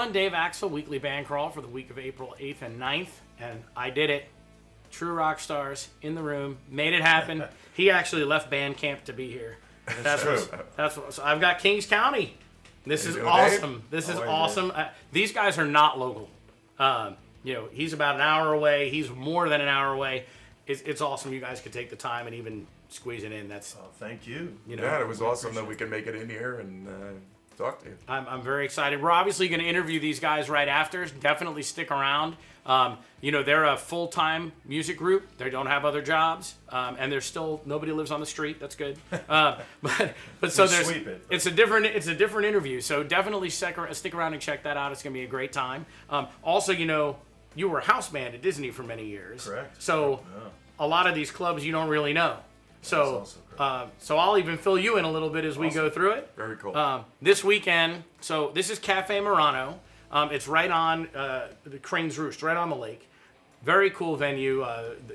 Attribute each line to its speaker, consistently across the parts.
Speaker 1: everyone. Dave Axel, weekly band crawl for the week of April 8th and 9th. And I did it. True rock stars in the room. Made it happen. He actually left band camp to be here. That's what. So I've got Kings County. This is awesome. This is awesome. These guys are not local. He's about an hour away. He's more than an hour away. It's awesome. You guys could take the time and even squeeze it in.
Speaker 2: Thank you.
Speaker 3: It was awesome that we could make it in here and talk to you.
Speaker 1: I'm very excited. We're obviously going to interview these guys right after. Definitely stick around. They're a full-time music group. They don't have other jobs, and there's still nobody lives on the street. That's good. But so it's a different interview. So definitely stick around and check that out. It's going to be a great time. Also, you were a house band at Disney for many years.
Speaker 2: Correct.
Speaker 1: So a lot of these clubs you don't really know. So I'll even fill you in a little bit as we go through it.
Speaker 3: Very cool.
Speaker 1: This weekend, so this is Cafe Murano. It's right on the Crane's Roost, right on the lake. Very cool venue.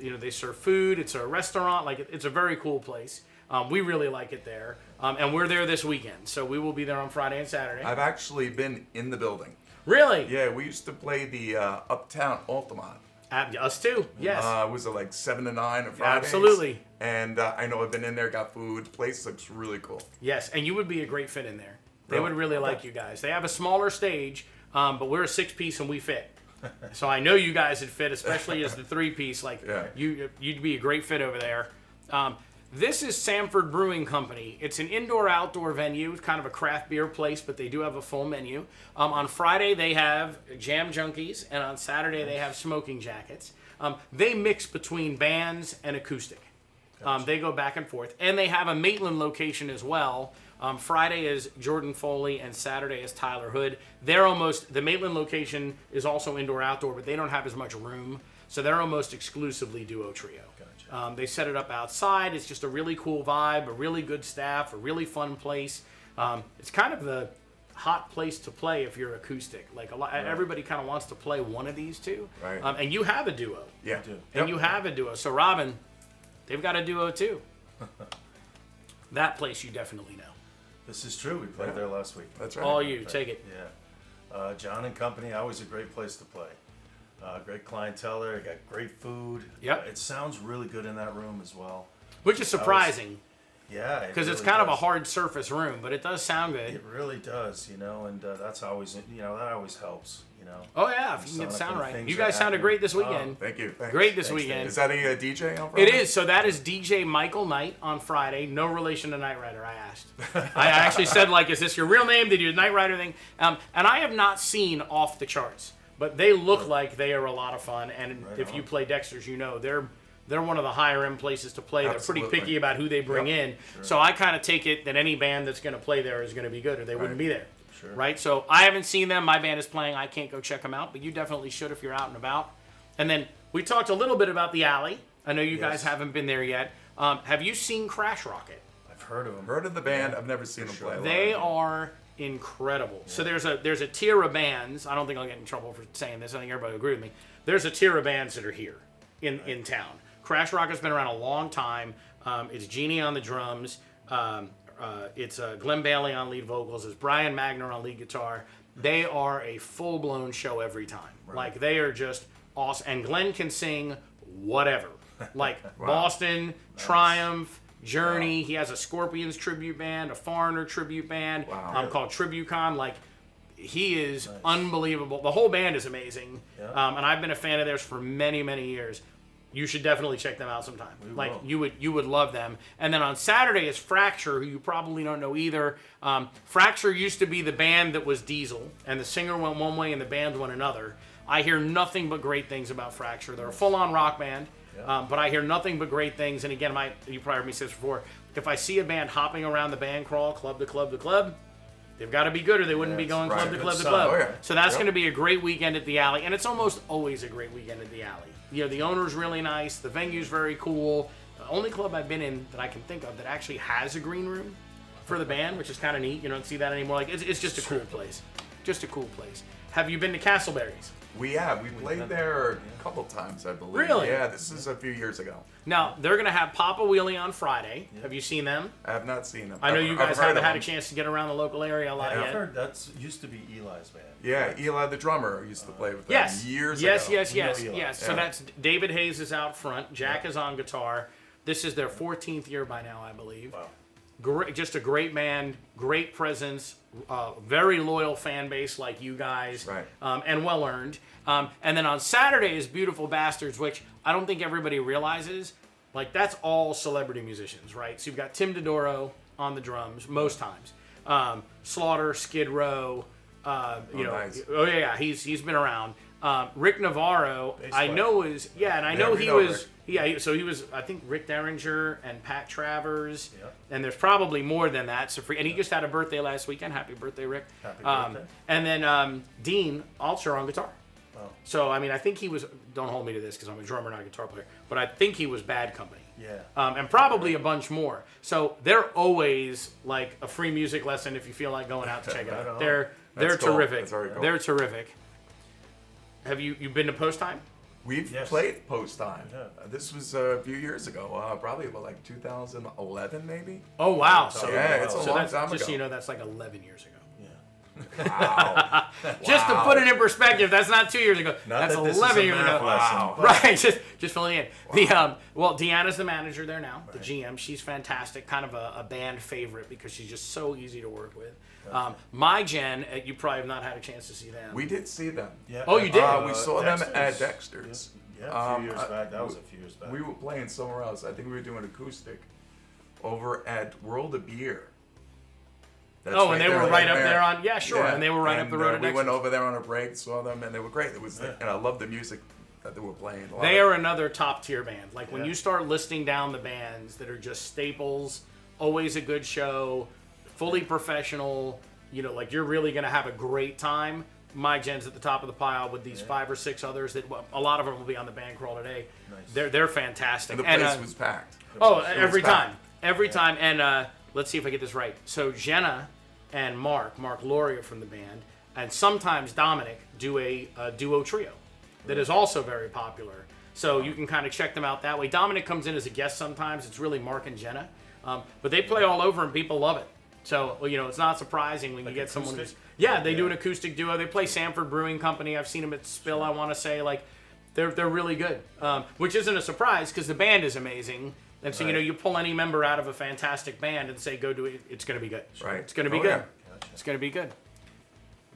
Speaker 1: They serve food. It's a restaurant. It's a very cool place. We really like it there. And we're there this weekend. So we will be there on Friday and Saturday.
Speaker 3: I've actually been in the building.
Speaker 1: Really?
Speaker 3: Yeah, we used to play the Uptown Altamont.
Speaker 1: Us too, yes.
Speaker 3: Was it like 7 to 9 on Fridays?
Speaker 1: Absolutely.
Speaker 3: And I know I've been in there, got food. The place looks really cool.
Speaker 1: Yes, and you would be a great fit in there. They would really like you guys. They have a smaller stage, but we're a 6-piece and we fit. So I know you guys would fit, especially as the 3-piece. You'd be a great fit over there. This is Sanford Brewing Company. It's an indoor-outdoor venue. It's kind of a craft beer place, but they do have a full menu. On Friday, they have Jam Junkies, and on Saturday, they have Smoking Jackets. They mix between bands and acoustic. They go back and forth. And they have a Maitland location as well. Friday is Jordan Foley, and Saturday is Tyler Hood. The Maitland location is also indoor-outdoor, but they don't have as much room, so they're almost exclusively duo-trio. They set it up outside. It's just a really cool vibe, a really good staff, a really fun place. It's kind of the hot place to play if you're acoustic. Everybody kind of wants to play one of these two.
Speaker 3: Right.
Speaker 1: And you have a duo.
Speaker 3: Yeah.
Speaker 1: And you have a duo. So Robin, they've got a duo too. That place you definitely know.
Speaker 2: This is true. We played there last week.
Speaker 3: That's right.
Speaker 1: All you. Take it.
Speaker 2: Yeah. John and Company, always a great place to play. Great clientele there. Got great food.
Speaker 1: Yep.
Speaker 2: It sounds really good in that room as well.
Speaker 1: Which is surprising.
Speaker 2: Yeah.
Speaker 1: Because it's kind of a hard surface room, but it does sound good.
Speaker 2: It really does, and that's always, that always helps,
Speaker 1: Oh, yeah, if you can get the sound right. You guys sounded great this weekend.
Speaker 3: Thank you. Thanks.
Speaker 1: Great this weekend.
Speaker 3: Is that a DJ on Friday?
Speaker 1: It is. So that is DJ Michael Knight on Friday. No relation to Knight Rider, I asked. I actually said, is this your real name? Did you do the Knight Rider thing? And I have not seen Off the Charts, but they look like they are a lot of fun. And if you play Dexter's, they're one of the higher end places to play.
Speaker 3: Absolutely.
Speaker 1: They're pretty picky about who they bring in. Sure. So I kind of take it that any band that's going to play there is going to be good, or they wouldn't be there.
Speaker 2: Sure.
Speaker 1: Right? So I haven't seen them. My band is playing. I can't go check them out, but you definitely should if you're out and about. And then we talked a little bit about the Alley. I know you guys haven't been there yet. Have you seen Crash Rocket?
Speaker 2: I've heard of them.
Speaker 3: Heard of the band. I've never seen them play.
Speaker 1: They are incredible. Yeah. So there's a tier of bands. I don't think I'll get in trouble for saying this. I think everybody will agree with me. There's a tier of bands that are here in town. Crash Rocket's been around a long time. It's Jeannie on the drums. It's Glenn Bailey on lead vocals. It's Brian Magner on lead guitar. They are a full-blown show every time.
Speaker 2: Right.
Speaker 1: They are just awesome. And Glenn can sing whatever. Wow. Boston, Triumph, Journey. Wow. He has a Scorpions tribute band, a Foreigner tribute band called TributeCon. He is unbelievable. The whole band is amazing. Yeah. And I've been a fan of theirs for many, many years. You should definitely check them out sometime. You would love them. And then on Saturday is Fracture, who you probably don't know either. Fracture used to be the band that was Diesel, and the singer went one way and the band went another. I hear nothing but great things about Fracture. They're a full-on rock band, but I hear nothing but great things. And again, you probably heard me say this before. If I see a band hopping around the band crawl, club to club to club, they've got to be good or they wouldn't be going club to club to club. Oh, yeah. So that's going to be a great weekend at the Alley, and it's almost always a great weekend at the Alley. The owner's really nice. The venue's very cool. The only club I've been in that I can think of that actually has a green room for the band, which is kind of neat. You don't see that anymore. It's just a cool place. Just a cool place. Have you been to Castleberries?
Speaker 3: We played there a couple times, I believe.
Speaker 1: Really?
Speaker 3: Yeah, this is a few years ago.
Speaker 1: Now, they're going to have Papa Willie on Friday. Have you seen them?
Speaker 3: I have not seen them.
Speaker 1: I know you guys
Speaker 3: I've heard
Speaker 1: haven't
Speaker 3: of
Speaker 1: had a
Speaker 3: them.
Speaker 1: chance to get around the local area a lot
Speaker 2: I've
Speaker 1: yet.
Speaker 2: heard that used to be Eli's band.
Speaker 3: Yeah, Eli the drummer used to play with them
Speaker 1: Yes.
Speaker 3: years
Speaker 1: yes,
Speaker 3: ago.
Speaker 1: Yes,
Speaker 2: We know
Speaker 1: yes,
Speaker 2: Eli.
Speaker 1: yes. So
Speaker 3: Yeah.
Speaker 1: that's David Hayes is out front. Jack is on guitar. This is their 14th year by now, I believe.
Speaker 2: Wow.
Speaker 1: Great, just a great band, great presence, very loyal fan base like you guys,
Speaker 3: Right.
Speaker 1: And well earned. And then on Saturday is Beautiful Bastards, which I don't think everybody realizes. Like, that's all celebrity musicians, right? So you've got Tim Dodoro on the drums most times. Slaughter, Skid Row,
Speaker 3: Nice.
Speaker 1: oh yeah, he's been around. Rick Navarro,
Speaker 2: Bass
Speaker 1: I
Speaker 2: player.
Speaker 1: know is and I
Speaker 3: Yeah,
Speaker 1: know
Speaker 3: we
Speaker 1: he
Speaker 3: know
Speaker 1: was
Speaker 3: Rick.
Speaker 1: so he was I think Rick Derringer and Pat Travers,
Speaker 2: Yep.
Speaker 1: and there's probably more than that. So and he just had a birthday last weekend. Happy birthday, Rick!
Speaker 2: Happy birthday.
Speaker 1: And then Dean Altscher on guitar.
Speaker 2: Wow.
Speaker 1: So I mean, I think he was. Don't hold me to this because I'm a drummer, not a guitar player. But I think he was Bad Company.
Speaker 2: Yeah.
Speaker 1: And probably a bunch more. So they're always like a free music lesson if you feel like going out to check it
Speaker 2: Right
Speaker 1: out.
Speaker 2: on.
Speaker 1: They're
Speaker 3: That's cool.
Speaker 1: terrific.
Speaker 3: That's very cool.
Speaker 1: They're terrific. Have you been to Post Time?
Speaker 3: We've
Speaker 2: Yes.
Speaker 3: played Post Time.
Speaker 2: Yeah.
Speaker 3: This was a few years ago, probably about like 2011 maybe.
Speaker 1: Oh wow! So
Speaker 3: Yeah, it's a
Speaker 1: so
Speaker 3: long
Speaker 1: that's,
Speaker 3: time
Speaker 1: just so
Speaker 3: ago.
Speaker 1: you know, that's like 11 years ago.
Speaker 2: Yeah.
Speaker 3: Wow.
Speaker 1: Just to
Speaker 3: Wow.
Speaker 1: put it in perspective, that's not 2 years ago.
Speaker 2: Not
Speaker 1: that's
Speaker 2: that this
Speaker 1: 11
Speaker 2: is a
Speaker 1: years
Speaker 2: math
Speaker 1: ago.
Speaker 2: lesson,
Speaker 3: Wow.
Speaker 2: but-
Speaker 1: Right, just filling in. The Deanna's the manager there now, the GM. She's fantastic, kind of a band favorite because she's just so easy to work with. My Gen, you probably have not had a chance to see them.
Speaker 3: We did see them.
Speaker 2: Yeah.
Speaker 1: Oh, you did?
Speaker 3: We saw them at
Speaker 2: Dexter's.
Speaker 3: Dexter's.
Speaker 2: Yeah, a few years
Speaker 3: I-
Speaker 2: back. That was a few years back.
Speaker 3: We were playing somewhere else. I think we were doing acoustic over at World of Beer. That's
Speaker 1: Oh, and they
Speaker 3: there,
Speaker 1: were right up
Speaker 3: there.
Speaker 1: there on and they were right up
Speaker 3: and,
Speaker 1: the road. At
Speaker 3: we went
Speaker 1: Dexter's.
Speaker 3: over there on a break, saw them, and they were great. It was, and I love the music that they were playing.
Speaker 1: They are another top tier band. Like when
Speaker 2: Yeah.
Speaker 1: you start listing down the bands that are just staples, always a good show, fully professional, like you're really going to have a great time. My Gen's at the top of the pile with these 5 or 6 others that a lot of them will be on the band crawl today.
Speaker 2: Nice.
Speaker 1: They're fantastic.
Speaker 3: And the place was packed.
Speaker 1: Every
Speaker 3: packed.
Speaker 1: time. Every time. And let's see if I get this right. So Jenna and Mark Lauria from the band, and sometimes Dominic do a duo trio that is also very popular. So you can kind of check them out that way. Dominic comes in as a guest sometimes. It's really Mark and Jenna. But they play all over and people love it. So, it's not surprising when you get someone who's...
Speaker 2: acoustic?
Speaker 1: Yeah, they do an acoustic duo. They play Sanford Brewing Company. I've seen them at Spill, I want to say. Like, they're really good. Which isn't a surprise because the band is amazing. And so,
Speaker 2: Right.
Speaker 1: you pull any member out of a fantastic band and say, go do it, it's going to be good.
Speaker 3: Right.
Speaker 1: It's going to be
Speaker 3: Oh,
Speaker 1: good.
Speaker 3: yeah.
Speaker 2: Gotcha.
Speaker 1: It's going to be good.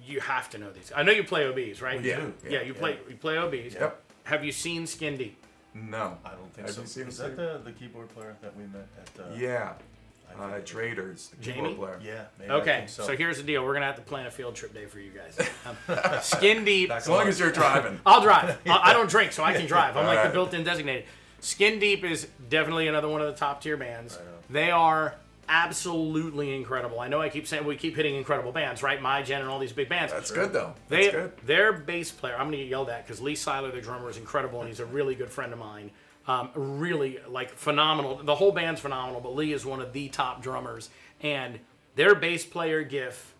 Speaker 1: You have to know these. I know you play OBs, right?
Speaker 3: Yeah.
Speaker 2: do.
Speaker 1: Yeah, you play OBs.
Speaker 3: Yep.
Speaker 1: Have you seen Skin Deep?
Speaker 3: No.
Speaker 2: I don't think
Speaker 3: Have
Speaker 2: so.
Speaker 3: you seen
Speaker 2: Is
Speaker 3: them?
Speaker 2: that the keyboard player that we met at?
Speaker 3: Yeah.
Speaker 2: I forget.
Speaker 3: Traders, the
Speaker 1: Jamie?
Speaker 3: keyboard player.
Speaker 2: Yeah. Maybe I
Speaker 1: Okay,
Speaker 2: think
Speaker 1: so here's the deal. We're going to have to plan a field trip day for you guys. Skin Deep.
Speaker 2: Back
Speaker 3: As long as you're driving.
Speaker 1: I'll drive. I don't drink, so I can drive. I'm like the
Speaker 3: Alright.
Speaker 1: built-in designated. Skin Deep is definitely another one of the top tier bands.
Speaker 2: Right on.
Speaker 1: They are absolutely incredible. I know I keep saying we keep hitting incredible bands, right? My Gen and all these big bands.
Speaker 3: That's good, though. That's good.
Speaker 1: Their bass player, I'm going to get yelled at because Lee Seiler, the drummer, is incredible, and he's a really good friend of mine. Really, phenomenal. The whole band's phenomenal, but Lee is one of the top drummers. And their bass player, Giff,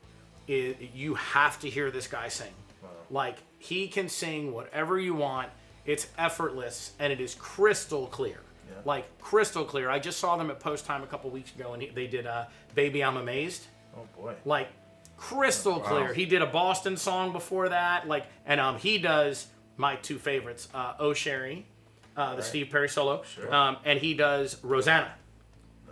Speaker 1: you have to hear this guy sing.
Speaker 2: Wow.
Speaker 1: Like, he can sing whatever you want. It's effortless, and it is crystal clear.
Speaker 2: Yeah.
Speaker 1: Like, crystal clear. I just saw them at Post Time a couple weeks ago, and they did Baby, I'm Amazed.
Speaker 2: Oh boy.
Speaker 1: Like, crystal clear. He did a Boston song before that. Like, and he does my 2 favorites, Oh Sherry, the Steve Perry solo,
Speaker 2: Sure.
Speaker 1: and he does Rosanna.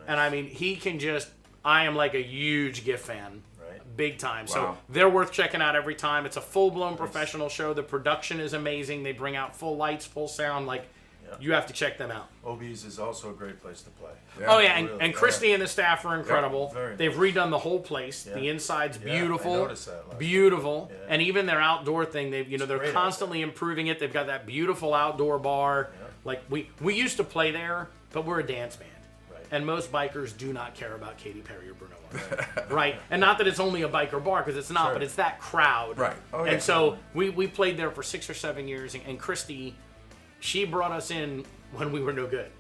Speaker 1: And I mean, he can just, I am like a huge Giff fan.
Speaker 2: Right.
Speaker 1: Big time. So
Speaker 3: Wow.
Speaker 1: they're worth checking out every time. It's a full-blown professional show. The production is amazing. They bring out full lights, full sound. Like,
Speaker 2: Yeah.
Speaker 1: you have to check them out.
Speaker 2: OB's is also a great place to play.
Speaker 3: Yeah.
Speaker 1: Oh yeah, and,
Speaker 2: Really,
Speaker 1: and Christy and the staff are incredible.
Speaker 2: very
Speaker 1: They've redone the whole place.
Speaker 2: Yeah.
Speaker 1: The inside's
Speaker 2: Yeah,
Speaker 1: beautiful,
Speaker 2: I noticed that last
Speaker 1: beautiful,
Speaker 2: Yeah.
Speaker 1: and even their outdoor thing. They're
Speaker 2: great out
Speaker 1: constantly improving it. They've got that beautiful outdoor bar.
Speaker 2: Yeah.
Speaker 1: Like we used to play there, but we're a dance band,
Speaker 2: Right.
Speaker 1: and most bikers do not care about Katy Perry or Bruno Mars, right? And not that it's only a biker bar because it's not,
Speaker 2: Sure.
Speaker 1: but it's that crowd,
Speaker 3: Right. Oh, yeah.
Speaker 1: And so we played there for 6 or 7 years, and Christy, she brought us in when we were no good.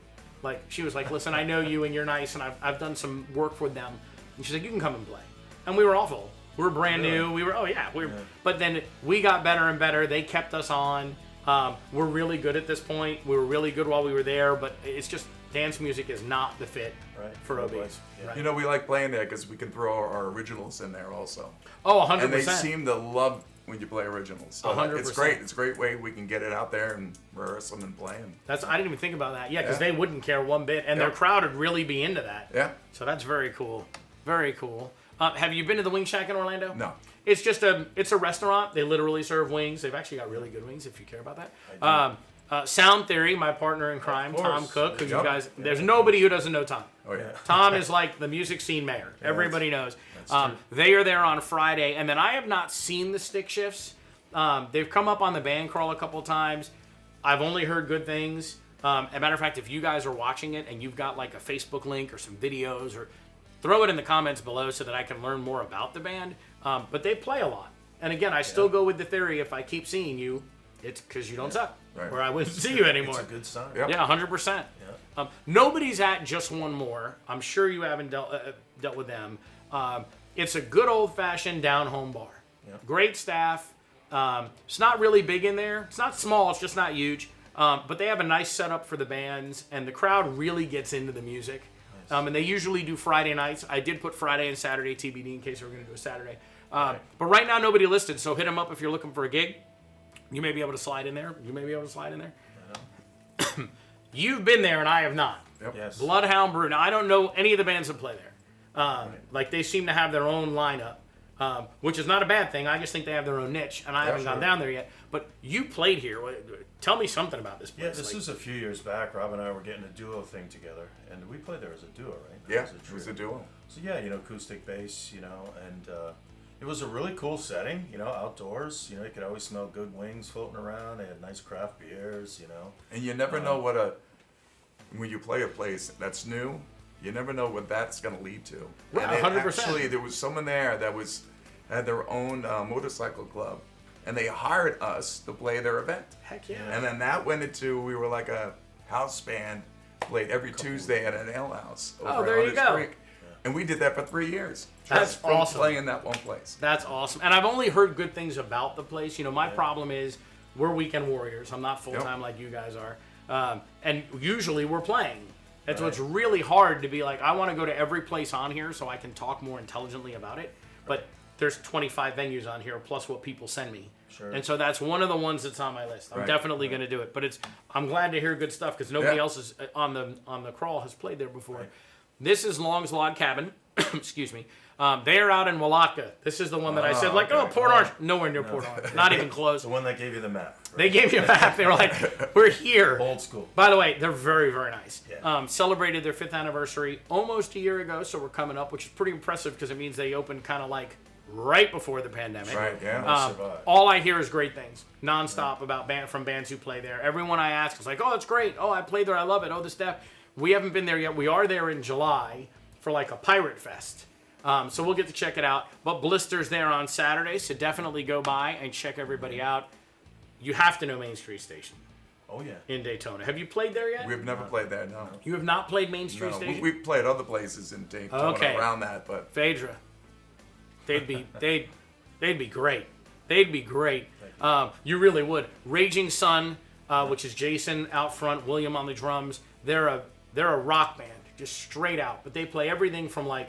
Speaker 1: Like, she was like, listen, I know you and you're nice, and I've done some work with them. And she's like, you can come and play. And we were awful. We're brand new. We were, but then we got better and better. They kept us on. We're really good at this point. We were really good while we were there, but it's just dance music is not the fit for OBs.
Speaker 2: Yeah.
Speaker 1: Right.
Speaker 3: You know, we like playing there because we can throw our originals in there also.
Speaker 1: Oh, 100%.
Speaker 3: And they seem to love when you play originals. So
Speaker 1: 100%.
Speaker 3: It's great. It's a great way we can get it out there and rehearse them and play them.
Speaker 1: I didn't even think about that. Yeah, because they wouldn't care one bit, and their crowd would really be into that.
Speaker 3: Yeah.
Speaker 1: So that's very cool. Very cool. Have you been to the Wing Shack in Orlando?
Speaker 3: No.
Speaker 1: It's just it's a restaurant. They literally serve wings. They've actually got really good wings if you care about that. Sound Theory, my partner in crime, Tom Cook, who you guys, there's nobody who doesn't know Tom.
Speaker 3: Oh, yeah.
Speaker 1: Tom is like the music scene mayor. Everybody knows. They are there on Friday, and then I have not seen the stick shifts. They've come up on the band crawl a couple times. I've only heard good things. As a matter of fact, if you guys are watching it and you've got like a Facebook link or some videos, or throw it in the comments below so that I can learn more about the band. But they play a lot. And again, I still go with the theory, if I keep seeing you, it's because you don't suck.
Speaker 3: Right.
Speaker 1: Or I wouldn't see you anymore.
Speaker 2: It's a good sign.
Speaker 3: Yep.
Speaker 1: Yeah, 100%.
Speaker 2: Yeah.
Speaker 1: Nobody's at Just One More. I'm sure you haven't dealt with them. It's a good old-fashioned down-home bar.
Speaker 2: Yeah.
Speaker 1: Great staff. It's not really big in there. It's not small. It's just not huge. But they have a nice setup for the bands, and the crowd really gets into the music. Nice. And they usually do Friday nights. I did put Friday and Saturday TBD in case we were going to do a Saturday. But right now, nobody listed, so hit them up if you're looking for a gig. You may be able to slide in there. You've been there, and I have not.
Speaker 3: Yep.
Speaker 2: Yes.
Speaker 1: Bloodhound Bruno. I don't know any of the bands that play there. Like, they seem to have their own lineup, which is not a bad thing. I just think they have their own niche, and I haven't gone down there yet. But you played here. Tell me something about this place.
Speaker 2: Yeah, this was a few years back. Rob and I were getting a duo thing together, and we played there as a duo, right?
Speaker 3: Yeah, it was a duo.
Speaker 2: So yeah, acoustic bass, and it was a really cool setting, outdoors. You could always smell good wings floating around. They had nice craft beers,
Speaker 3: And you never know when you play a place that's new, you never know what that's going to lead to.
Speaker 1: Right,
Speaker 3: and
Speaker 1: 100%.
Speaker 3: Actually, there was someone there that had their own motorcycle club, and they hired us to play their event.
Speaker 1: Heck yeah.
Speaker 3: And then that went into, we were like a house band, played every Tuesday at an ale house.
Speaker 1: Oh, there you go.
Speaker 3: Creek. And we did that for 3 years.
Speaker 1: That's
Speaker 3: just from
Speaker 1: awesome.
Speaker 3: Playing that one place.
Speaker 1: That's awesome. And I've only heard good things about the place. My problem is we're weekend warriors. I'm not full-time like you guys are. And usually we're playing. And so it's really hard to be like, I want to go to every place on here so I can talk more intelligently about it. But there's 25 venues on here plus what people send me.
Speaker 2: Sure.
Speaker 1: And so that's one of the ones that's on my list. I'm definitely going to do it. But I'm glad to hear good stuff because nobody else is on the crawl has played there before.
Speaker 2: Right.
Speaker 1: This is Long's Log Cabin. Excuse me. They are out in Willatka. This is the one that I said, like, Port Orange. Nowhere near Port Orange. Not even close.
Speaker 2: The one that gave you the map. Right?
Speaker 1: They gave you a map. They were like, we're here.
Speaker 2: Old school.
Speaker 1: By the way, they're very, very nice.
Speaker 2: Yeah.
Speaker 1: Celebrated their 5th anniversary almost a year ago, so we're coming up, which is pretty impressive because it means they opened kind of like right before the pandemic.
Speaker 3: Right, yeah.
Speaker 1: All I hear is great things, nonstop about from bands who play there. Everyone I ask is like, oh, it's great. Oh, I played there. I love it. Oh, this stuff. We haven't been there yet. We are there in July for like a Pirate Fest. So we'll get to check it out. But Blister's there on Saturday, so definitely go by and check everybody out. You have to know Main Street Station.
Speaker 2: Oh, yeah.
Speaker 1: In Daytona. Have you played there yet?
Speaker 3: We've never played there, no.
Speaker 1: You have not played Main Street
Speaker 3: No,
Speaker 1: Station?
Speaker 3: we played other places in Daytona around that, but
Speaker 1: Phaedra. They'd be great. They'd be great. You really would. Raging Sun, which is Jason out front, William on the drums. They're a rock band, just straight out. But they play everything from like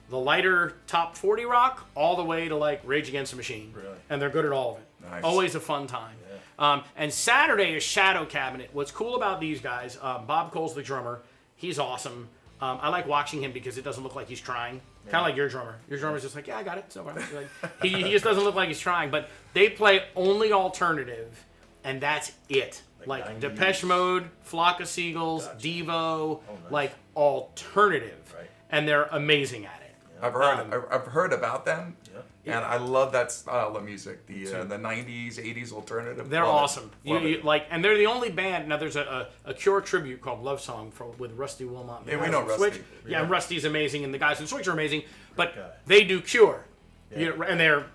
Speaker 1: the lighter top 40 rock all the way to like Rage Against the Machine.
Speaker 2: Really?
Speaker 1: And they're good at all of it.
Speaker 3: Nice.
Speaker 1: Always a fun time. Yeah. And Saturday is Shadow Cabinet. What's cool about these guys, Bob Cole's the drummer. He's awesome. I like watching him because it doesn't look like he's trying. Kind of like your drummer. Your drummer's just like, yeah, I got it. So like, he just doesn't look like he's trying. But they play only alternative, and that's it. Like
Speaker 2: 90s.
Speaker 1: Depeche Mode, Flock of Seagulls, Devo,
Speaker 2: nice.
Speaker 1: like alternative.
Speaker 2: Right.
Speaker 1: And they're amazing at it.
Speaker 3: I've heard about them,
Speaker 2: Yeah.
Speaker 3: and I love that style of music. The 90s, 80s alternative.
Speaker 1: They're
Speaker 3: Love it.
Speaker 1: awesome.
Speaker 3: Love it.
Speaker 1: And they're the only band. Now there's a Cure tribute called Love Song with Rusty Wilmot. and the
Speaker 3: Yeah, we
Speaker 1: guys
Speaker 3: know
Speaker 1: from
Speaker 3: Rusty.
Speaker 1: Switch. Yeah, and Rusty's amazing, and the guys from Switch are amazing. But
Speaker 2: guy.
Speaker 1: they do Cure,
Speaker 2: Yeah.
Speaker 1: and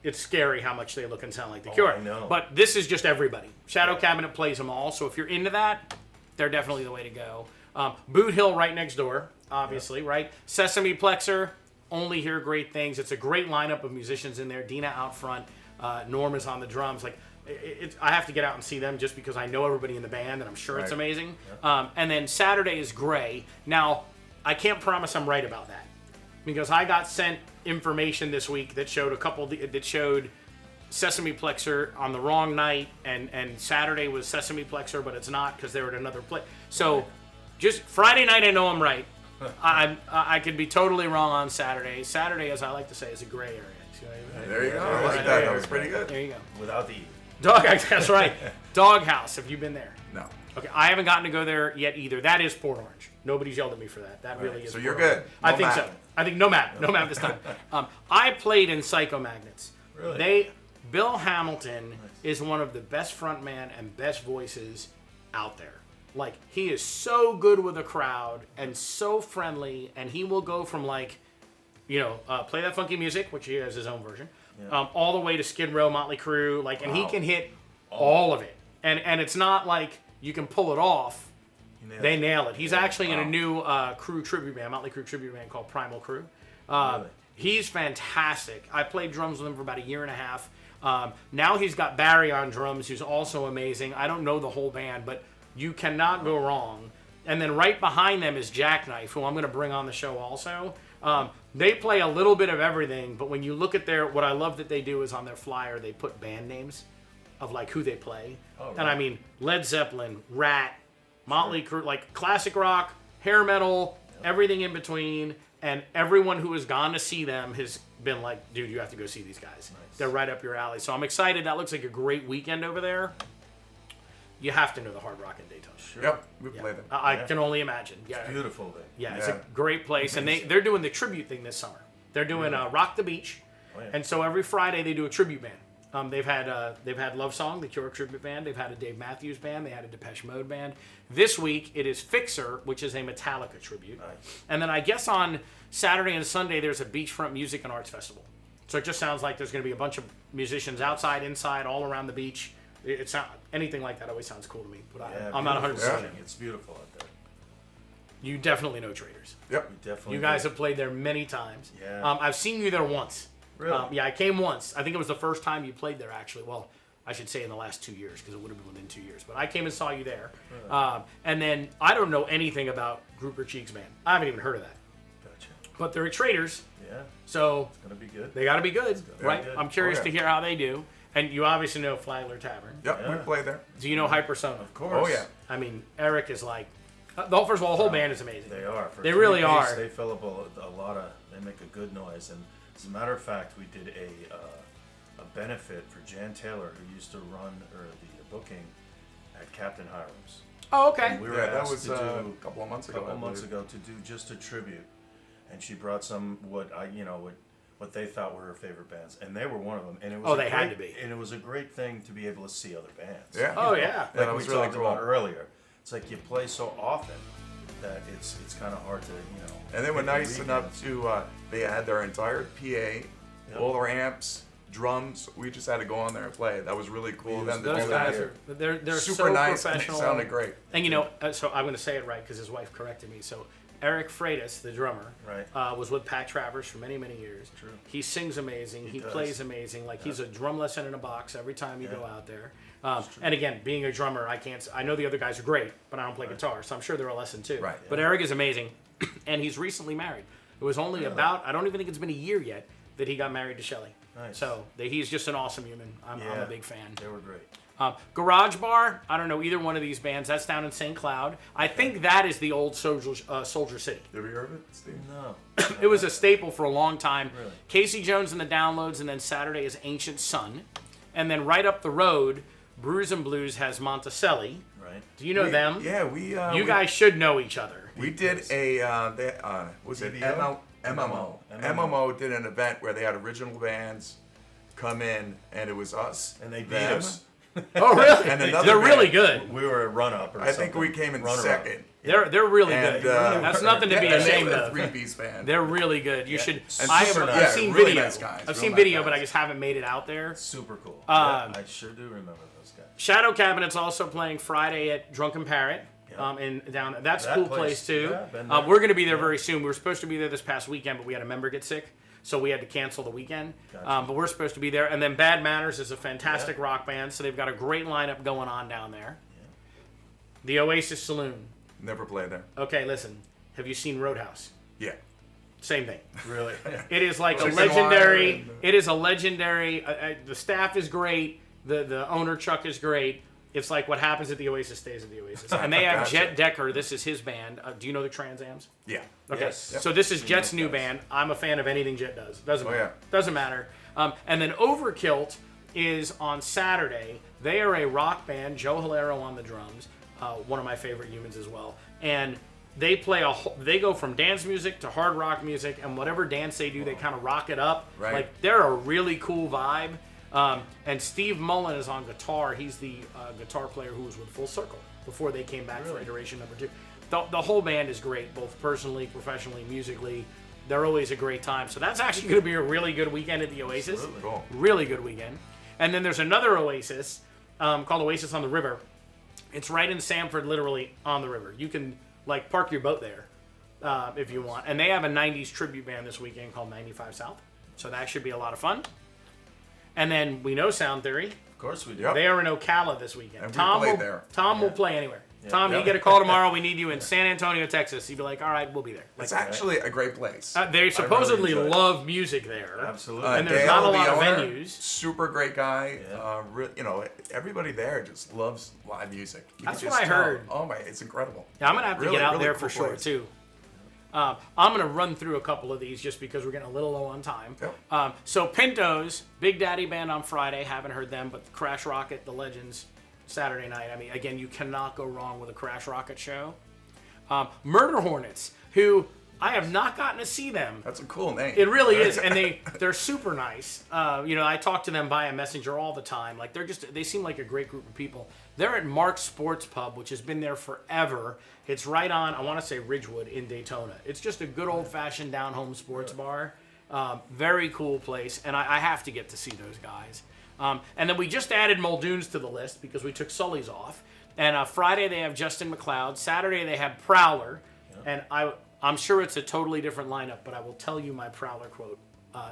Speaker 1: it's scary how much they look and sound like the
Speaker 2: Oh,
Speaker 1: Cure.
Speaker 2: I know.
Speaker 1: But this is just everybody. Shadow Cabinet plays them all. So if you're into that, they're definitely the way to go. Boot Hill right next door, obviously, right? Sesameplexer, only hear great things. It's a great lineup of musicians in there. Dina out front, Norm is on the drums. Like, I have to get out and see them just because I know everybody in the band and I'm sure it's amazing. And then Saturday is Gray. Now, I can't promise I'm right about that because I got sent information this week that showed Sesameplexer on the wrong night, and Saturday was Sesameplexer, but it's not because they were at another place. So, just Friday night, I know I'm right. I could be totally wrong on Saturday. Saturday, as I like to say, is a gray area.
Speaker 3: There you go. I like that. That was pretty good.
Speaker 1: There you go.
Speaker 2: Without the
Speaker 1: Doghouse, that's right. Doghouse. Have you been there?
Speaker 3: No.
Speaker 1: Okay, I haven't gotten to go there yet either. That is Port Orange. Nobody's yelled at me for that. That really is.
Speaker 3: So
Speaker 1: Port
Speaker 3: you're
Speaker 1: Orange.
Speaker 3: good.
Speaker 1: I think
Speaker 3: map.
Speaker 1: so. I think no map this time. I played in Psycho Magnets.
Speaker 2: Really?
Speaker 1: Bill Hamilton is one of the best frontman and best voices out there. Like, he is so good with a crowd and so friendly, and he will go from like, play that funky music, which he has his own version, all the way to Skid Row, Motley Crue, like, and he can hit all of it. And it's not like you can pull it off. They nail it. He's actually in a new Motley Crue tribute band called Primal Crew.
Speaker 2: Really?
Speaker 1: He's fantastic. I played drums with him for about a year and a half. Now he's got Barry on drums, who's also amazing. I don't know the whole band, but you cannot go wrong. And then right behind them is Jackknife, who I'm going to bring on the show also. They play a little bit of everything, but when you look at what I love that they do is on their flyer, they put band names of like who they play.
Speaker 2: Oh, right.
Speaker 1: And I mean, Led Zeppelin, Rat, Motley Crue, like classic rock, hair metal, everything in between. And everyone who has gone to see them has been like, dude, you have to go see these guys. Nice. They're right up your alley. So I'm excited. That looks like a great weekend over there. You have to know the Hard Rock in Daytona.
Speaker 3: Sure. Yep, we played them.
Speaker 1: I can only imagine. Yeah,
Speaker 2: It's beautiful there.
Speaker 1: Yeah, it's a great place, and they're doing the tribute thing this summer. They're doing Rock the Beach, and so every Friday they do a tribute band. They've had Love Song, the Cure tribute band. They've had a Dave Matthews band. They had a Depeche Mode band. This week it is Fixer, which is a Metallica tribute, and then I guess on Saturday and Sunday there's a Beachfront Music and Arts Festival. So it just sounds like there's going to be a bunch of musicians outside, inside, all around the beach. It's not anything like that. Always sounds cool to me, but I'm not 100%.
Speaker 2: It's beautiful out there.
Speaker 1: You definitely know Traders.
Speaker 3: Yep.
Speaker 2: We definitely.
Speaker 1: You guys have played there many times.
Speaker 2: Yeah.
Speaker 1: I've seen you there once.
Speaker 2: Really?
Speaker 1: Yeah, I came once. I think it was the first time you played there, actually. Well, I should say in the last 2 years, because it would have been within 2 years. But I came and saw you there. Really? And then I don't know anything about Grouper Cheeks Band. I haven't even heard of that.
Speaker 2: Gotcha.
Speaker 1: But they're Traders.
Speaker 2: Yeah.
Speaker 1: So
Speaker 2: It's gonna be good.
Speaker 1: they got to be good, right?
Speaker 2: good.
Speaker 1: I'm curious to hear how they do. And you obviously know Flagler Tavern.
Speaker 3: Yep, we played there.
Speaker 1: Do you know Hypersona?
Speaker 2: Of course.
Speaker 3: Oh, yeah.
Speaker 1: I mean, Eric is like... first of all, the whole band is amazing.
Speaker 2: They are.
Speaker 1: They really are.
Speaker 2: They fill up a lot of. They make a good noise, and as a matter of fact, we did a benefit for Jan Taylor, who used to run the booking at Captain Hiram's.
Speaker 1: Oh, okay.
Speaker 2: And we were
Speaker 3: that
Speaker 2: asked
Speaker 3: was
Speaker 2: to do
Speaker 3: a couple of months ago.
Speaker 2: to do just a tribute, and she brought some what they thought were her favorite bands, and they were one of them. And it was
Speaker 1: they had to be.
Speaker 2: And it was a great thing to be able to see other bands.
Speaker 3: Yeah.
Speaker 1: Oh, yeah.
Speaker 2: Like
Speaker 3: that
Speaker 2: we
Speaker 3: was really
Speaker 2: talked
Speaker 3: cool.
Speaker 2: about earlier. It's like you play so often that it's kind of hard to
Speaker 3: And they were
Speaker 2: pick a
Speaker 3: nice
Speaker 2: weekend.
Speaker 3: enough to, they had their entire PA, all their amps, drums. We just had to go on there and play. That was really cool.
Speaker 2: We
Speaker 3: Then
Speaker 2: used
Speaker 3: the
Speaker 2: to
Speaker 1: Those
Speaker 2: do
Speaker 3: dude
Speaker 2: that
Speaker 1: guys
Speaker 2: here.
Speaker 1: they're
Speaker 3: super
Speaker 1: so
Speaker 3: nice and they
Speaker 1: professional.
Speaker 3: sounded great.
Speaker 1: And so I'm going to say it right because his wife corrected me. So Eric Freitas, the drummer,
Speaker 2: Right.
Speaker 1: was with Pat Travers for many, many years.
Speaker 2: True.
Speaker 1: He sings amazing. He
Speaker 2: does.
Speaker 1: plays amazing. Like he's a drum lesson in a box every time you go out there. And again, being a drummer, I know the other guys are great, but I don't play guitar, so I'm sure they're a lesson too.
Speaker 3: Right.
Speaker 1: But Eric is amazing, and he's recently married. It was only I don't even think it's been a year yet that he got married to Shelley.
Speaker 2: Nice.
Speaker 1: So he's just an awesome human. I'm a big fan.
Speaker 2: They were great.
Speaker 1: Garage Bar, I don't know either one of these bands. That's down in St. Cloud. I think that is the old Soldier City.
Speaker 3: Have you heard of it, Steve?
Speaker 2: No.
Speaker 1: It was a staple for a long time.
Speaker 2: Really?
Speaker 1: Casey Jones and the Downloads, and then Saturday is Ancient Sun. And then right up the road, Brews and Blues has Monticelli.
Speaker 2: Right.
Speaker 1: Do you know them?
Speaker 3: Yeah, we.
Speaker 1: You guys should know each other.
Speaker 3: We did was it
Speaker 2: TVO?
Speaker 3: MMO? MMO did an event where they had original bands come in, and it was us.
Speaker 2: And they beat
Speaker 3: them,
Speaker 2: us.
Speaker 1: Oh, really?
Speaker 3: And another
Speaker 1: They're really
Speaker 3: band.
Speaker 1: good.
Speaker 2: We were a run-up or
Speaker 3: I
Speaker 2: something.
Speaker 3: think we came in
Speaker 2: Runner-up.
Speaker 3: second.
Speaker 1: They're really
Speaker 3: And,
Speaker 1: good. That's nothing to be
Speaker 3: and they
Speaker 1: ashamed
Speaker 3: were a
Speaker 1: of.
Speaker 3: three-piece band.
Speaker 1: They're really good. You should.
Speaker 3: And
Speaker 1: I've
Speaker 3: super nice.
Speaker 1: seen
Speaker 3: Yeah, really
Speaker 1: video.
Speaker 3: nice guys,
Speaker 1: I've
Speaker 3: real
Speaker 1: seen
Speaker 3: nice
Speaker 1: video, but
Speaker 3: guys.
Speaker 1: I just haven't made it out there.
Speaker 2: Super cool.
Speaker 1: Um,
Speaker 2: I sure do remember those guys.
Speaker 1: Shadow Cabinet's also playing Friday at Drunken Parrot. That's a cool place too.
Speaker 2: Yeah,
Speaker 1: we're going to be there very soon. We were supposed to be there this past weekend, but we had a member get sick, so we had to cancel the weekend.
Speaker 2: Gotcha.
Speaker 1: But we're supposed to be there. And then Bad Manners is a fantastic rock band, so they've got a great lineup going on down there.
Speaker 2: Yeah.
Speaker 1: The Oasis Saloon.
Speaker 3: Never played there.
Speaker 1: Okay, listen. Have you seen Roadhouse?
Speaker 3: Yeah.
Speaker 1: Same thing.
Speaker 2: Really?
Speaker 1: It is like a
Speaker 3: Chicken
Speaker 1: legendary.
Speaker 3: wire and-
Speaker 1: It is a legendary. The staff is great. The owner Chuck is great. It's like what happens at the Oasis stays at the Oasis. And they have
Speaker 3: Gotcha.
Speaker 1: Jet Decker. This is his band. Do you know the Trans Ams?
Speaker 3: Yeah.
Speaker 1: Okay.
Speaker 2: Yes. Yep.
Speaker 1: So this is
Speaker 2: Seen
Speaker 1: Jet's
Speaker 2: those
Speaker 1: new
Speaker 2: guys.
Speaker 1: band. I'm a fan of anything Jet does. Doesn't matter.
Speaker 3: yeah.
Speaker 1: Doesn't matter. And then Overkilt is on Saturday. They are a rock band. Joe Hilaro on the drums. One of my favorite humans as well. And they play they go from dance music to hard rock music, and whatever dance they do, they kind of rock it up.
Speaker 3: Right.
Speaker 1: Like they're a really cool vibe. And Steve Mullen is on guitar. He's the guitar player who was with Full Circle before they came back for iteration number 2. The whole band is great, both personally, professionally, musically. They're always a great time. So that's actually going to be a really good weekend at the Oasis.
Speaker 2: Absolutely.
Speaker 3: Cool.
Speaker 1: Really good weekend. And then there's another Oasis called Oasis on the River. It's right in Sanford, literally on the river. You can like park your boat there if you want. And they have a 90s tribute band this weekend called 95 South. So that should be a lot of fun. And then we know Sound Theory.
Speaker 2: Of course we do.
Speaker 3: Yep.
Speaker 1: They are in Ocala this weekend.
Speaker 3: And we
Speaker 1: Tom
Speaker 3: play
Speaker 1: will,
Speaker 3: there.
Speaker 1: Tom will play anywhere.
Speaker 2: Yeah.
Speaker 1: Tom,
Speaker 2: Yeah.
Speaker 1: you get a call tomorrow. We need you in San Antonio, Texas. You'd be like, all right, we'll be there. Like,
Speaker 3: It's actually a great place.
Speaker 1: they supposedly
Speaker 2: enjoy it.
Speaker 1: love music there.
Speaker 2: Absolutely.
Speaker 1: And there's
Speaker 3: Dale,
Speaker 1: not a lot
Speaker 3: the
Speaker 1: of
Speaker 3: owner,
Speaker 1: venues.
Speaker 3: Super great guy.
Speaker 2: Yeah.
Speaker 3: Everybody there just loves live music. You
Speaker 1: That's
Speaker 3: can
Speaker 1: what
Speaker 3: just
Speaker 1: I
Speaker 3: tell.
Speaker 1: heard.
Speaker 3: Oh my, it's incredible.
Speaker 1: Yeah, I'm going to have to
Speaker 3: Really,
Speaker 1: get out
Speaker 3: really
Speaker 1: there
Speaker 3: cool
Speaker 1: for sure,
Speaker 3: place.
Speaker 1: too. I'm going to run through a couple of these just because we're getting a little low on time.
Speaker 3: Yep.
Speaker 1: So Pintos, Big Daddy Band on Friday. Haven't heard them, but Crash Rocket, The Legends, Saturday night. I mean, again, you cannot go wrong with a Crash Rocket show. Murder Hornets, who I have not gotten to see them.
Speaker 3: That's a cool name.
Speaker 1: It really is, and they're super nice. I talk to them via Messenger all the time. Like they seem like a great group of people. They're at Mark's Sports Pub, which has been there forever. It's right on, I want to say Ridgewood in Daytona. It's just a good old-fashioned down-home sports bar. Very cool place, and I have to get to see those guys. And then we just added Muldoon's to the list because we took Sully's off. And Friday they have Justin McLeod. Saturday they have Prowler, and I'm sure it's a totally different lineup, but I will tell you my Prowler quote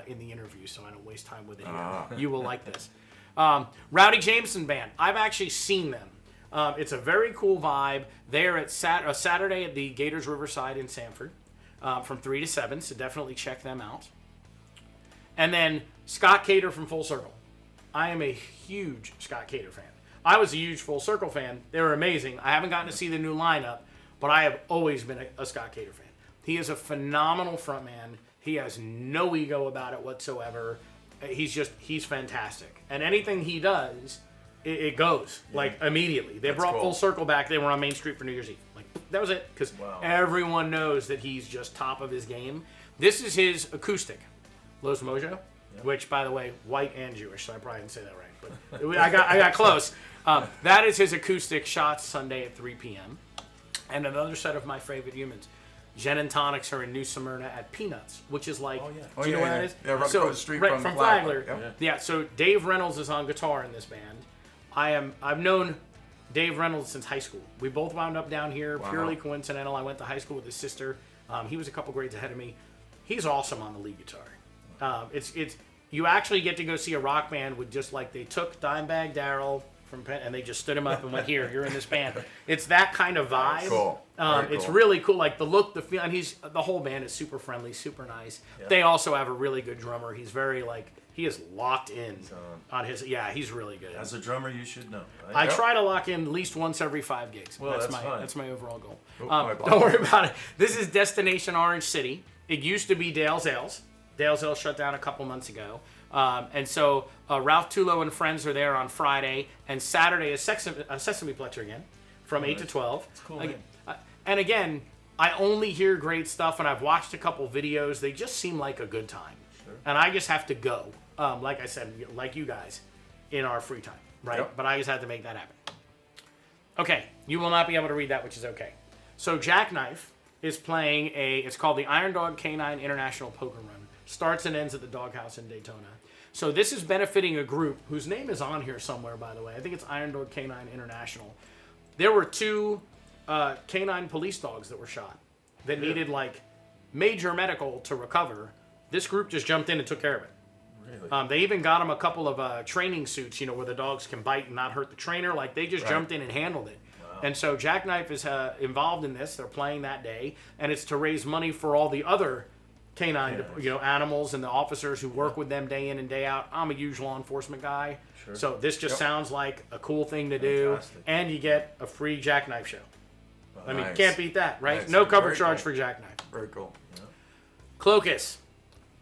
Speaker 1: in the interview so I don't waste time with it here. You will like this. Rowdy Jameson Band. I've actually seen them. It's a very cool vibe. They're at Saturday at the Gators Riverside in Sanford from 3 to 7, so definitely check them out. And then Scott Cater from Full Circle. I am a huge Scott Cater fan. I was a huge Full Circle fan. They were amazing. I haven't gotten to see the new lineup, but I have always been a Scott Cater fan. He is a phenomenal frontman. He has no ego about it whatsoever. He's fantastic. And anything he does, it goes, like, immediately. They brought
Speaker 3: cool.
Speaker 1: Full Circle back. They were on Main Street for New Year's Eve. Like, that was it. Because everyone knows that he's just top of his game. This is his acoustic, Los Mojo, which, by the way, white and Jewish, so I probably didn't say that right. But I got close. That is his acoustic Shots Sunday at 3 p.m. And another set of my favorite humans. Jen and Tonics are in New Smyrna at Peanuts, which is like, do you know where that is?
Speaker 3: Yeah, right across the street
Speaker 1: from
Speaker 3: from
Speaker 1: Flagler.
Speaker 3: Flagler.
Speaker 1: Yeah, so Dave Reynolds is on guitar in this band. I've known Dave Reynolds since high school. We both wound up down here, purely coincidental. I went to high school with his sister. He was a couple grades ahead of me. He's awesome on the lead guitar. It's you actually get to go see a rock band with just like they took Dimebag Darrell from Penn and they just stood him up and went, here, you're in this band. It's that kind of vibe.
Speaker 3: Cool.
Speaker 1: It's really cool. Like the look, the feel, and the whole band is super friendly, super nice.
Speaker 2: Yeah.
Speaker 1: They also have a really good drummer. He's very he is locked in on his. Yeah, he's really good.
Speaker 2: As a drummer, you should know. Right?
Speaker 1: I try to lock in at least once every 5 gigs.
Speaker 2: Well, that's fine.
Speaker 1: That's my overall goal.
Speaker 3: my
Speaker 1: Don't worry about it. This is Destination Orange City. It used to be Dale's Ales. Dale's Ales shut down a couple months ago. And so Ralph Tulo and friends are there on Friday, and Saturday is Sesameplexer again from 8 to 12.
Speaker 2: It's cool.
Speaker 1: Again, and again, I only hear great stuff, and I've watched a couple videos. They just seem like a good time.
Speaker 2: Sure.
Speaker 1: And I just have to go, like I said, like you guys, in our free time, right?
Speaker 3: Yep.
Speaker 1: But I just have to make that happen. Okay, you will not be able to read that, which is okay. So Jackknife is playing it's called the Iron Dog K9 International Poker Run. Starts and ends at the Doghouse in Daytona. So this is benefiting a group whose name is on here somewhere, by the way. I think it's Iron Dog K9 International. There were 2 canine police dogs that were shot that needed like major medical to recover. This group just jumped in and took care of it.
Speaker 2: Really?
Speaker 1: They even got them a couple of training suits, where the dogs can bite and not hurt the trainer. Like they just jumped in and handled it. Wow. And so Jackknife is involved in this. They're playing that day, and it's to raise money for all the other canine, animals and the officers who work with them day in and day out. I'm a huge law enforcement guy, so this just sounds like a cool thing to do, and you get a free Jackknife show. I mean, can't beat that, right? Nice. No cover charge for Jackknife.
Speaker 3: Very cool.
Speaker 2: Yeah.
Speaker 1: Clocus,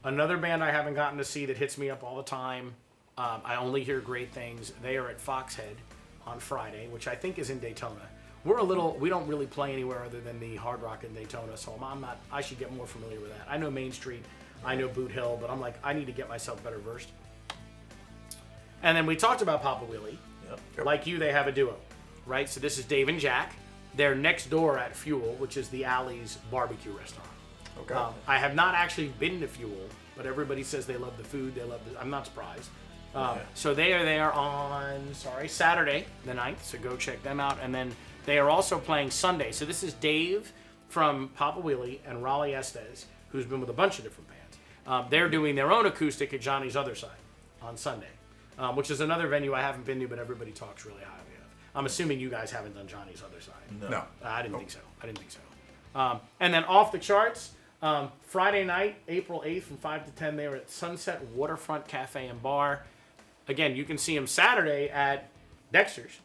Speaker 1: another band I haven't gotten to see that hits me up all the time. I only hear great things. They are at Foxhead on Friday, which I think is in Daytona. We don't really play anywhere other than the Hard Rock in Daytona, so I should get more familiar with that. I know Main Street, I know Boot Hill, but I'm like, I need to get myself better versed. And then we talked about Papa Willie.
Speaker 2: Yep.
Speaker 1: Like you, they have a duo, right? So this is Dave and Jack. They're next door at Fuel, which is the Alley's barbecue restaurant.
Speaker 3: Okay.
Speaker 1: I have not actually been to Fuel, but everybody says they love the food. I'm not surprised. So they are there on Saturday the 9th. So go check them out. And then they are also playing Sunday. So this is Dave from Papa Willie and Raleigh Estes, who's been with a bunch of different bands. They're doing their own acoustic at Johnny's Other Side on Sunday, which is another venue I haven't been to, but everybody talks really highly of. I'm assuming you guys haven't done Johnny's Other Side.
Speaker 3: No.
Speaker 1: I didn't think so. And then off the charts, Friday night, April 8th from 5 to 10, they were at Sunset Waterfront Cafe and Bar. Again, you can see them Saturday at Dexter's,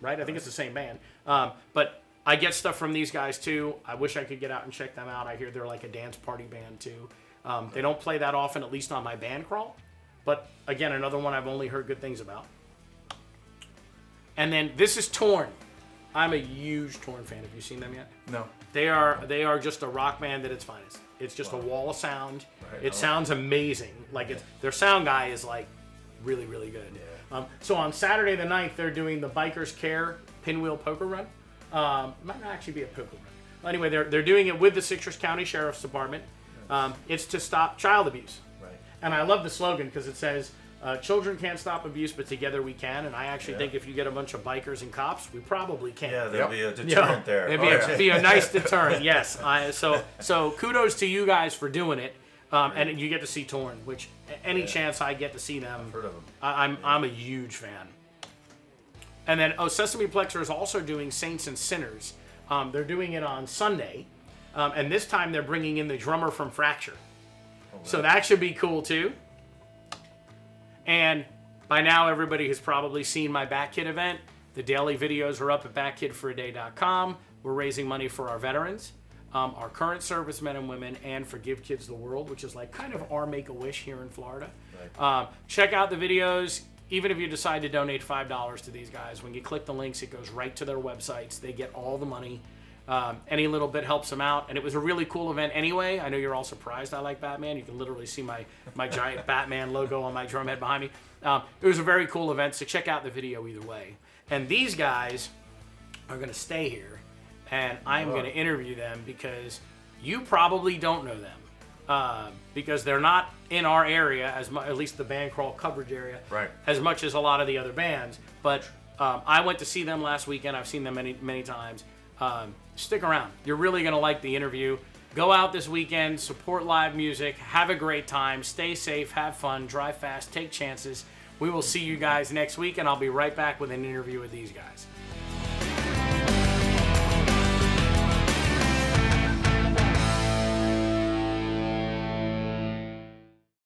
Speaker 1: right? I think it's the same band. But I get stuff from these guys too. I wish I could get out and check them out. I hear they're like a dance party band too. They don't play that often, at least on my band crawl. But again, another one I've only heard good things about. And then this is Torn. I'm a huge Torn fan. Have you seen them yet?
Speaker 3: No.
Speaker 1: They are just a rock band at its finest. It's just a wall of sound. Right. It sounds amazing. Like their sound guy is like really, really good. Yeah. So on Saturday the 9th, they're doing the Bikers Care Pinwheel Poker Run. Might not actually be a poker run. Anyway, they're doing it with the Citrus County Sheriff's Department. It's to stop child abuse. Right. And I love the slogan because it says, children can't stop abuse, but togetger we can. And I actually think if you get a bunch of bikers and cops, we probably can.
Speaker 2: Yeah, there'll be a deterrent there.
Speaker 1: It'd be a nice deterrent, yes. So kudos to you guys for doing it. And you get to see Torn, which any chance I get to see them,
Speaker 2: I've heard of them.
Speaker 1: I'm a huge fan. And then Sesameplexer is also doing Saints and Sinners. They're doing it on Sunday. And this time they're bringing in the drummer from Fracture. Oh, so that should be cool too. And by now, everybody has probably seen my Batkid event. The daily videos are up at batkidforaday.com. We're raising money for our veterans, our current servicemen and women, and for Give Kids the World, which is like kind of our Make-A-Wish here in Florida. Right. Check out the videos. Even if you decide to donate $5 to these guys, when you click the links, it goes right to their websites. They get all the money. Any little bit helps them out. And it was a really cool event anyway. I know you're all surprised I like Batman. You can literally see my giant Batman logo on my drum head behind me. It was a very cool event, so check out the video either way. And these guys are going to stay here, and I'm going to interview them because you probably don't know them. Because they're not in our area, at least the band crawl coverage area,
Speaker 3: right,
Speaker 1: as much as a lot of the other bands. But I went to see them last weekend. I've seen them many, many times. Stick around. You're really going to like the interview. Go out this weekend, support live music, have a great time, stay safe, have fun, drive fast, take chances. We will see you guys next week, and I'll be right back with an interview with these guys.